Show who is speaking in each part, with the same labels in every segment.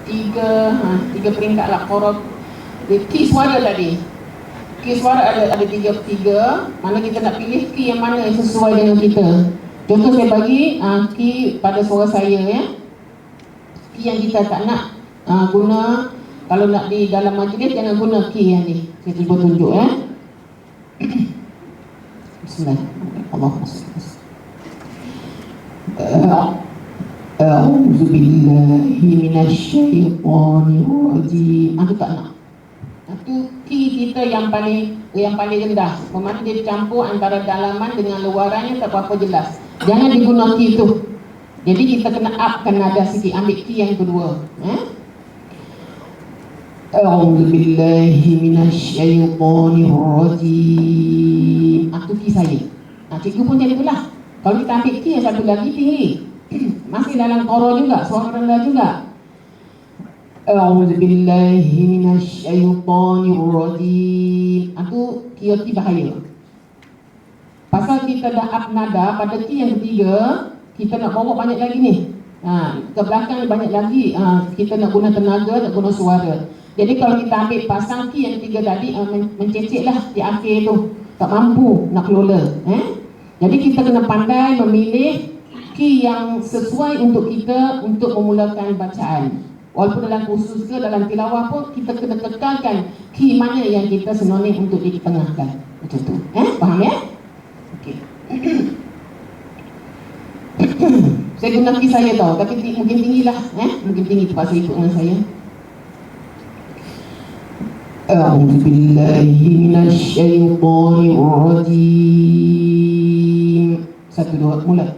Speaker 1: tiga peringkat lah. Qara, ki suara tadi. Ki suara ada tiga. Mana kita nak pilih ki yang mana yang sesuai dengan kita. Contoh saya bagi ki pada suara saya ya. Ki yang kita tak nak guna. Kalau nak di dalam majlis jangan guna ki yang ni. Saya cuba tunjuk ya. Bismillahirrahmanirrahim. A'udzu billahi minasyaitonir rajim. Aku tak nak. Itu ki kita yang paling rendah. Bermakna dia campur antara dalaman dengan luarannya tak apa jelas. Jangan diguna ki itu. Jadi kita kena upkan nada sikit. Ambil ki yang kedua. A'udzu billahi minasyaitonir rajim. Itu ki saya. Cikgu pun jadi itulah. Kalau kita ambil ki yang satu lagi tinggi. Masih dalam qara juga, suara rendah juga. A'udzu billahi minasyaitonir rajim. Itu ki bahaya. Pasal kita dah up nada pada ki yang ketiga, kita nak bawa banyak lagi ni. Ke belakang banyak lagi. Kita nak guna tenaga, nak guna suara. Jadi kalau kita ambil pasang ki yang ketiga tadi, mencecek lah di akhir tu. Tak mampu nak kelola. Jadi kita kena pandai memilih ki yang sesuai untuk kita untuk memulakan bacaan. Walaupun dalam kursus ke dalam tilawah pun kita kena kekalkan ki mana yang kita senonim untuk ditengahkan. Macam tu. Faham ya? Okey. Saya guna ki saya tau, tapi mungkin tinggilah. Mungkin tinggi terpaksa ikut dengan saya. A'udzu billahi minasyaitonir rajim. 1, 2, mulai.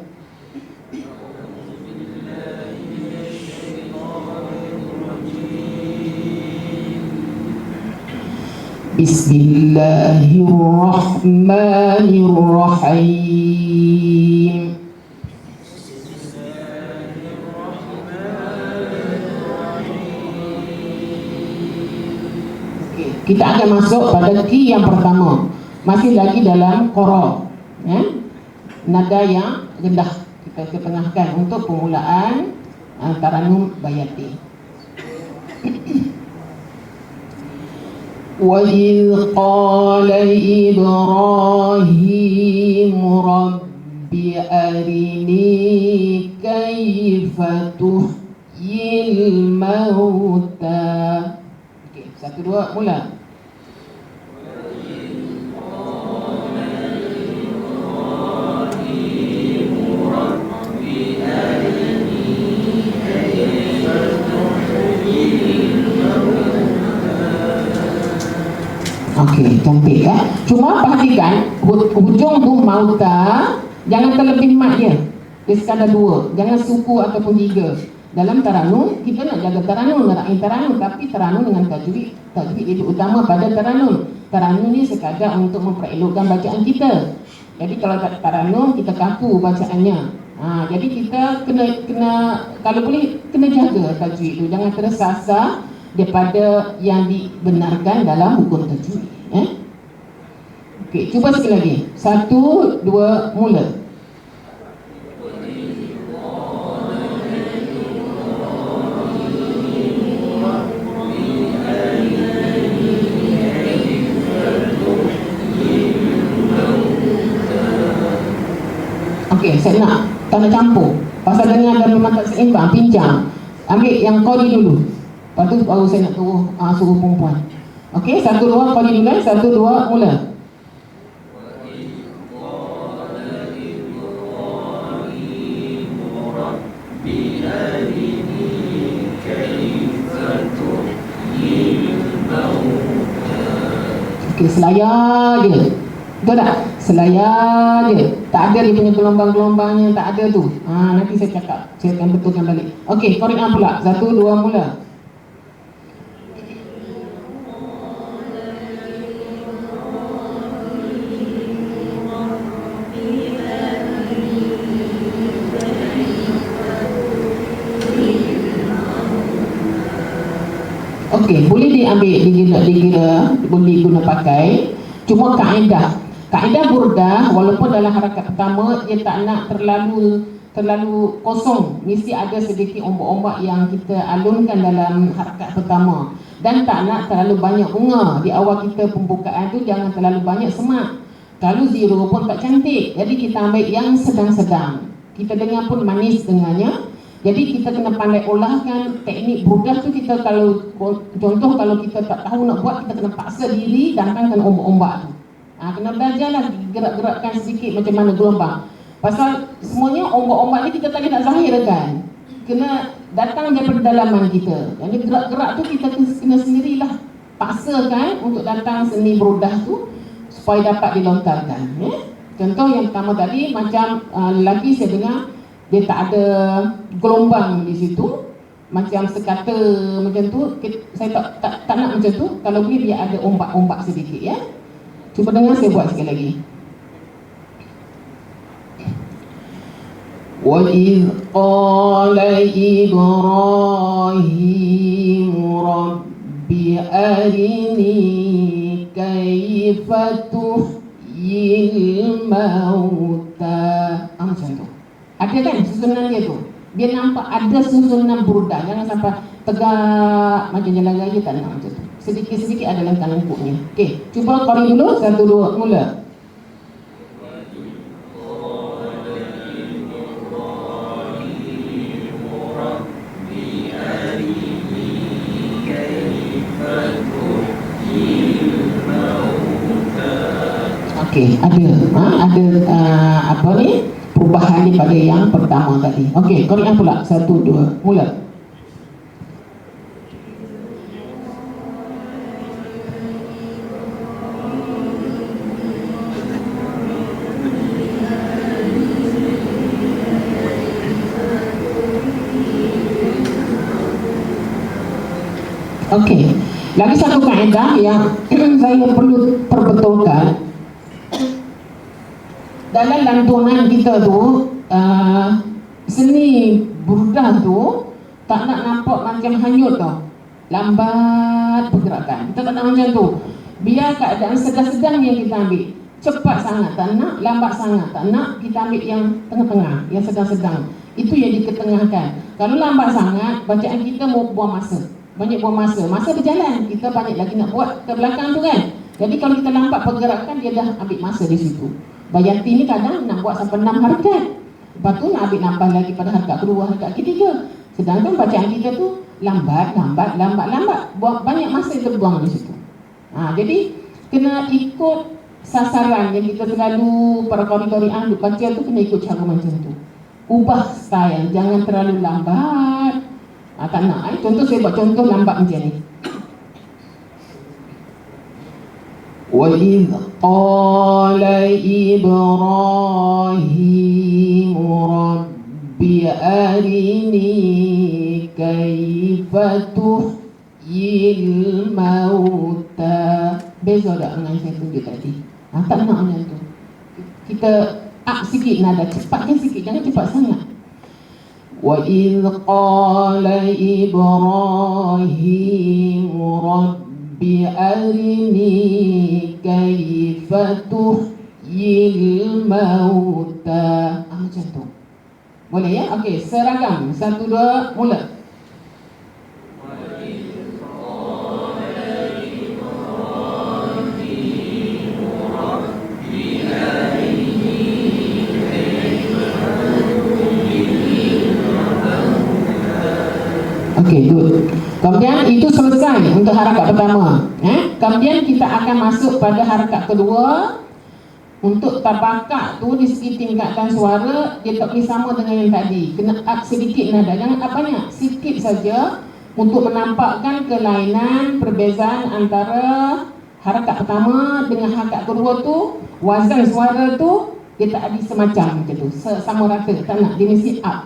Speaker 1: Bismillahirrahmanirrahim. Kita akan masuk pada ki yang pertama. Masih lagi dalam qara. Nada yang rendah kita ketengahkan untuk permulaan Taranum Bayati. Wa idh qala Ibrahim rabbi arini kaifa tuhyil mauta. Okey, 1, 2, mula. Okey, cantik ya. Cuma perhatikan hujung tu mauta jangan terlebih mat dia. Dia sekadar 2, jangan suku ataupun 3. Dalam taranum kita nak jaga taranum, ngeraih taranum, tapi taranum dengan tajwid itu utama pada taranum. Taranum ni sekadar untuk memperelokkan bacaan kita. Jadi kalau taranum kita kaku bacaannya. Jadi kita kena kalau boleh kena jaga tajwid tu, jangan tersasar daripada yang dibenarkan dalam hukum tajwid. Okey, cuba sekali lagi. 1, 2, mula. Okey, saya nak tak nak campur. Pasal dengar dan memang tak seimbang, pincang. Ambil yang qari dulu. Lepas tu baru saya nak suruh perempuan. Okey, 1, 2, qari dulu. 1, 2, mula. Okey, selayar je. Betul tak? Selayar je. Tak ada dia punya gelombang-gelombangnya, tak ada tu. Nanti saya cakap, saya akan betulkan balik. Okey, Qari'ah pula. 1, 2, mula. Okey, boleh diambil, boleh guna pakai. Cuma kaedah burdah, walaupun dalam harakat pertama dia tak nak terlalu terlalu kosong, mesti ada sedikit ombak-ombak yang kita alunkan dalam harakat pertama. Dan tak nak terlalu banyak bunga. Di awal kita pembukaan tu jangan terlalu banyak semak. Kalau zero pun tak cantik. Jadi kita ambil yang sedang-sedang. Kita dengar pun manis dengannya. Jadi kita kena pandai olahkan teknik brudah tu. Kita kalau contoh kalau kita tak tahu nak buat, kita kena paksa diri datangkan ombak-ombak tu. Kena belajarlah gerak-gerakkan sedikit macam mana gelombang. Pasal semuanya ombak-ombak ni kita tak nak zahirkan. Kena datang daripada dalaman kita. Jadi gerak-gerak tu kita kena sendirilah paksakan untuk datang seni brudah tu supaya dapat dilontarkan. Contoh yang pertama tadi macam lelaki saya dengar dia tak ada gelombang di situ, macam sekata macam tu. Saya tak nak macam tu. Kalau boleh dia ada ombak-ombak sedikit ya. Cuba dengar saya buat sekali lagi. وَإِذْ قَالَ إِبْرَاهِيمُ رَبِّ أَرِنِي كَيْفَ تُحْيِي الْمَوْتَى. Macam tu. Ada kan susunan dia tu. Dia nampak ada susunan burudah. Jangan sampai tegak macam jalan raya, tak nak macam tu. Sedikit-sedikit ada lengkap-lengkupnya. Okey, cuba kori dulu, 1, 2, mula. Okey, ada apa ni? Perubahan daripada yang pertama tadi. Okey, Quran pula 1, 2, mula. Okey, lagi satu kaedah yang saya perlu perbetulkan. Dalam lantunan kita tu, seni burudah tu tak nak nampak macam hanyut tau. Lambat pergerakan. Kita tak nak macam tu. Biar keadaan sedang-sedang yang kita ambil. Cepat sangat tak nak, lambat sangat tak nak. Kita ambil yang tengah-tengah, yang sedang-sedang. Itu yang diketengahkan. Kalau lambat sangat, bacaan kita mau buang masa. Banyak buang masa. Masa berjalan, kita banyak lagi nak buat ke belakang tu kan. Jadi kalau kita lambat pergerakan, dia dah ambil masa di situ. Bayanti ni kadang nak buat sampai 6 harakat. Lepas tu nak ambil nambah lagi pada harakat kedua, harakat ketiga. Sedangkan bacaan kita tu lambat. Buat banyak masa kita buang di situ. Jadi kena ikut sasaran yang kita selalu para qari-qari ahli baca tu, kena ikut cara macam tu. Ubah style, jangan terlalu lambat. Tak nak. Contoh saya buat contoh lambat macam ni. وَإِذْ قَالَ إِبْرَاهِيمُ رَبِّ أَرِنِي كَيْفَ تُحْيِي الْمَوْتَى. Beza tak dengan saya tunjuk tadi? Tak nak macam tu. Kita up sikit nada, cepatkan sikit, jangan cepat sangat. وَإِذْ قَالَ إِبْرَاهِيمُ رَبِّ أَرِنِي كَيْفَ تُحْيِي الْمَوْتَى. Macam tu. Boleh ya? Okey, seragam. 1, 2, mula. Okey, good. Kemudian itu selesai untuk harakat pertama. Kemudian kita akan masuk pada harakat kedua. Untuk tabaqat tu di segi tingkatan suara, dia tak boleh sama dengan yang tadi. Kena up sedikit nada, jangan up banyak, sikit saja untuk menampakkan kelainan, perbezaan antara harakat pertama dengan harakat kedua tu. Wazan suara tu dia tak ada semacam macam tu, sama rata, tak nak, dia mesti up.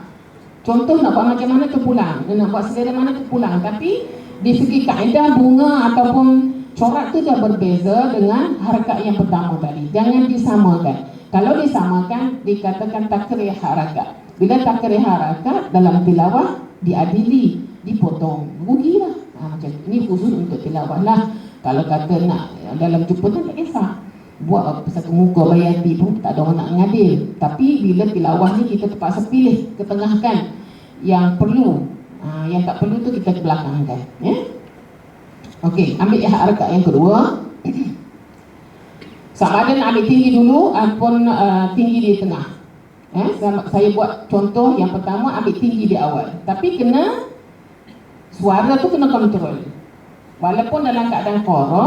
Speaker 1: Contoh nak buat macam mana terpulang, nak buat selera mana terpulang. Tapi di segi kaedah bunga ataupun corak tu dah berbeza dengan harakat yang pertama tadi. Jangan disamakan. Kalau disamakan, dikatakan takrih harakat. Bila takrih harakat dalam tilawah diadili, dipotong, rugilah. Macam ini khusus untuk tilawah lah. Kalau kata nak dalam jumpa tu tak kisah. buat satu muka bayati pun tak ada orang nak ngadil. Tapi bila tilawah ni kita terpaksa pilih, ketengahkan yang perlu, yang tak perlu tu kita belakangkan, ya. Okey, ambil harakat yang kedua. Sama ada nak ambil tinggi dulu ataupun tinggi di tengah. Saya buat contoh yang pertama, ambil tinggi di awal. Tapi kena, suara tu kena kontrol. Walaupun dalam keadaan qara,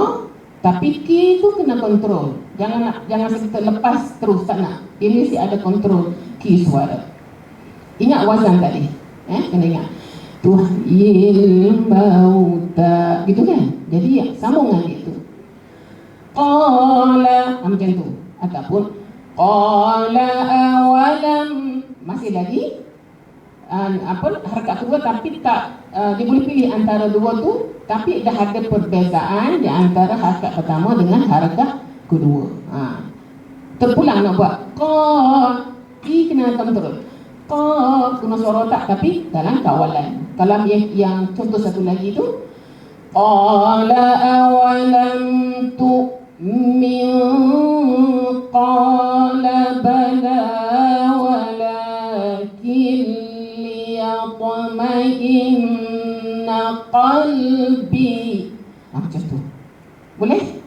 Speaker 1: tapi key tu kena kontrol. Jangan kita lepas terus, tak nak. Dia mesti ada kontrol key suara. Ingat wazan tadi, kena ingat. Tuhyil mauta, gitu kan? Jadi sambungan itu. Qala, macam tu. Ataupun qala awalam, masih lagi harakat kedua, tapi tak dia boleh pilih antara dua tu, tapi dah ada perbezaan di antara harakat pertama dengan harakat kedua. Terpulang nak buat qaf, kena kontrol. Qaf kena suara tak, tapi dalam kawalan. Kalau yang contoh satu lagi tu, qala awalam tu'min qala bala walakin liyatma'inna qalbi. Macam tu. Boleh?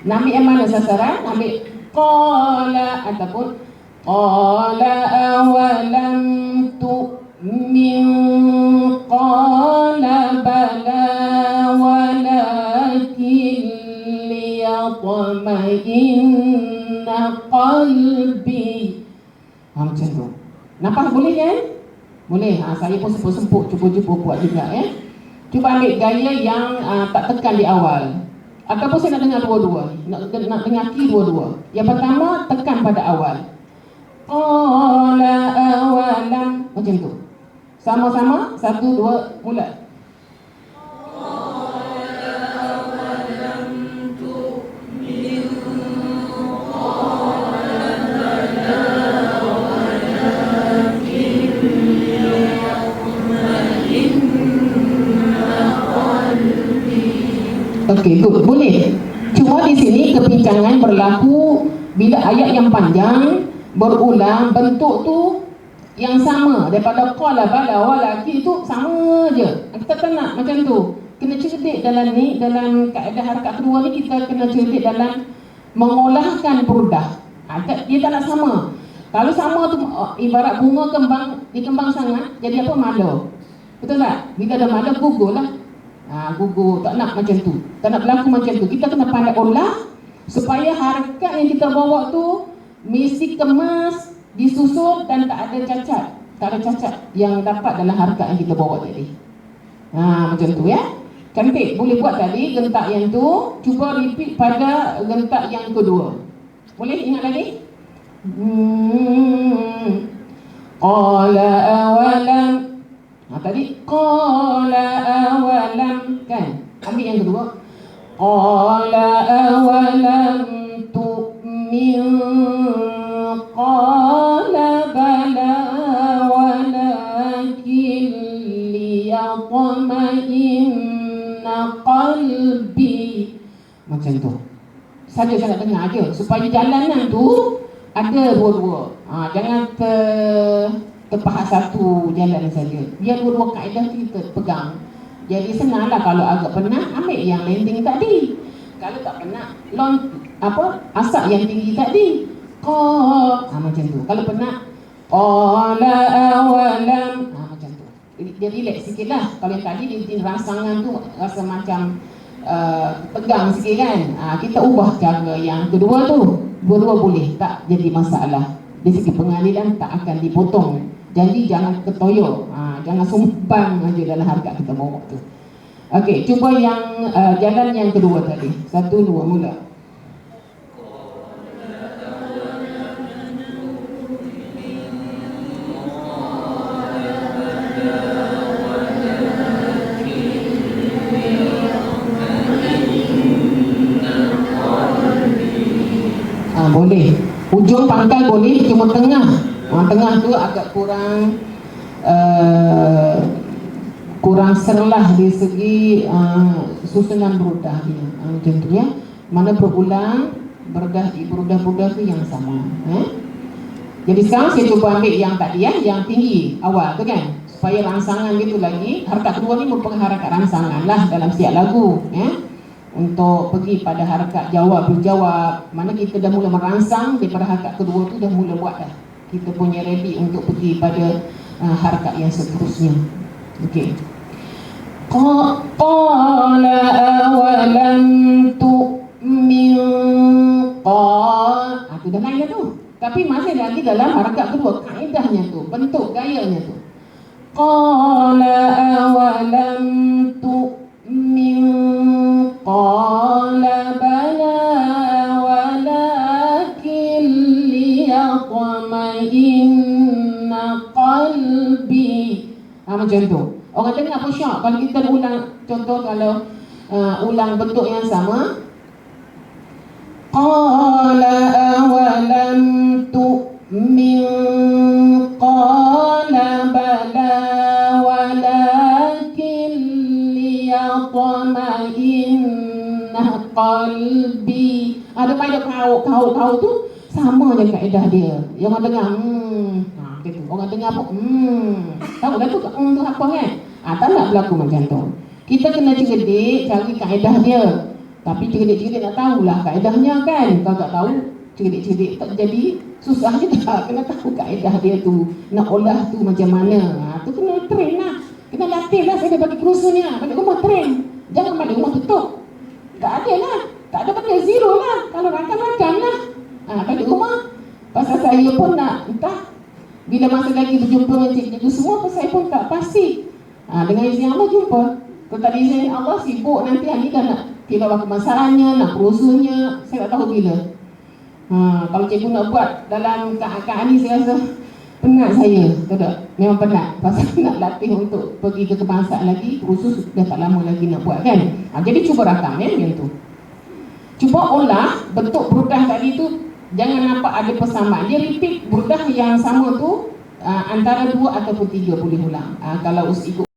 Speaker 1: Nak ambil yang mana sasaran? Ambil qala ataupun qala awalam tu'min qala bala walakin liyatma'inna qalbi. Macam tu. Nampak boleh kan? Boleh. Saya pun semput-semput cuba buat juga, ya. Cuba ambil gaya yang tak tekan di awal. Ataupun saya nak dengar dua-dua, nak dengar key dua-dua. Yang pertama, tekan pada awal. Qala awalam, macam tu. Sama-sama, 1, 2, mula. Okey, good. Boleh. Cuma di sini kebincangan berlaku bila ayat yang panjang berulang, bentuk tu yang sama daripada qala bala walaki tu sama je. Kita tak nak macam tu. Kena cerdik dalam ni, dalam kaedah harakat kedua ni kita kena cerdik dalam mengolahkan burdah. Dia tak nak sama. Kalau sama tu ibarat bunga dikembang sangat, jadi apa? Mala. Betul tak? Bila ada mala, gugur lah. Gugur, tak nak macam tu, tak nak berlaku macam tu. Kita kena pandai olah supaya harakat yang kita bawa tu mesti kemas, disusun dan tak ada cacat. Tak ada cacat yang dapat dalam harakat yang kita bawa tadi. Macam tu, ya. Cantik. Boleh buat tadi gentak yang tu, cuba repeat pada gentak yang kedua. Boleh ingat lagi? Qala awalam. Tadi qala awalam, kan? Ambil yang kedua. Qala awalam tu'min qala bala walakin liyatma'inna qalbi. Macam tu. Saja saya nak dengar je supaya jalanan tu ada dua-dua. Jangan terpahat satu jalan saja. Biar dua-dua kaedah kita pegang. Jadi senanglah. Kalau agak penat, ambil yang landing tadi. Kalau tak penat, asak yang tinggi tadi. Macam tu. Kalau penat, qala awalam. Macam tu. Dia relax sikit lah. Kalau yang tadi di rangsangan tu rasa macam tegang sikit kan. Kita ubah cara yang kedua tu. Dua-dua boleh, tak jadi masalah. Dari segi pengadilan tak akan dipotong. Jadi jangan ketoyok, jangan sumbang aja dalam harakat kita bawa tu. Okey, cuba yang jalan yang kedua tadi. 1, 2, mula. Boleh. Ujung pangkal boleh, cuma tengah. Tengah tu agak kurang serlah dari segi susunan burdah dia. Macam tu, ya. Mana berulang, burdah tu yang sama. Jadi sekarang saya cuba ambil yang tadi yang tinggi awal tu kan, supaya rangsangan dia tu lagi, harakat kedua ni merupakan harakat rangsangan lah dalam setiap lagu untuk pergi pada harakat jawab berjawab, mana kita dah mula merangsang daripada harakat kedua tu, dah mula buat dah, kita punya ready untuk pergi pada harakat yang seterusnya. Okey. Qala awalam tu'min qala, tu dah lain dah tu. Tapi masih lagi dalam harakat kedua, kaedahnya tu, bentuk gayanya tu. Qala awalam tu'min qala bala walakin liyatma'inna qalbi. Macam tu. Orang tengok apa syak kalau kita ulang, contoh kalau ulang bentuk yang sama. Qala awalam tu'min qala bala walakin liyatma'inna qalbi. Ada pada kau tu sama je kaedah dia. Yang orang dengar gitu. Orang dengar apa? Tahu dah tu tu apa kan? Tak nak berlaku macam tu. Kita kena cerdik cari kaedah dia. Tapi cerdik-cerdik nak tahulah kaedahnya kan. Kalau tak tahu, cerdik-cerdik tak jadi, susah je tak. Kena tahu kaedah dia tu, nak olah tu macam mana. Tu kena train lah. Kena latih lah. Saya dah bagi kursusnya. Balik rumah train. Jangan balik rumah tutup. Tak ada lah. Tak ada benda, zero lah. Kalau makan lah. Balik rumah. Pasal saya pun nak, entah bila masa lagi berjumpa dengan cikgu semua, saya pun tak pasti. Dengan izin Allah jumpa. Kalau tak izin Allah sibuk nanti hari dah nak tilawah kemasarannya, nak perusuhnya, saya tak tahu bila. Kalau cikgu nak buat dalam keadaan ni, saya rasa penat saya. Tak, memang penat. Pasal nak latih untuk pergi ke kebangsaan lagi, perusuh dah tak lama lagi nak buat kan. Jadi cuba rakam macam tu. Cuba olah bentuk burdah tadi tu, jangan nampak ada persamaan. Dia repeat burdah yang sama tu antara 2 ataupun 3 boleh ulang. Kalau ikut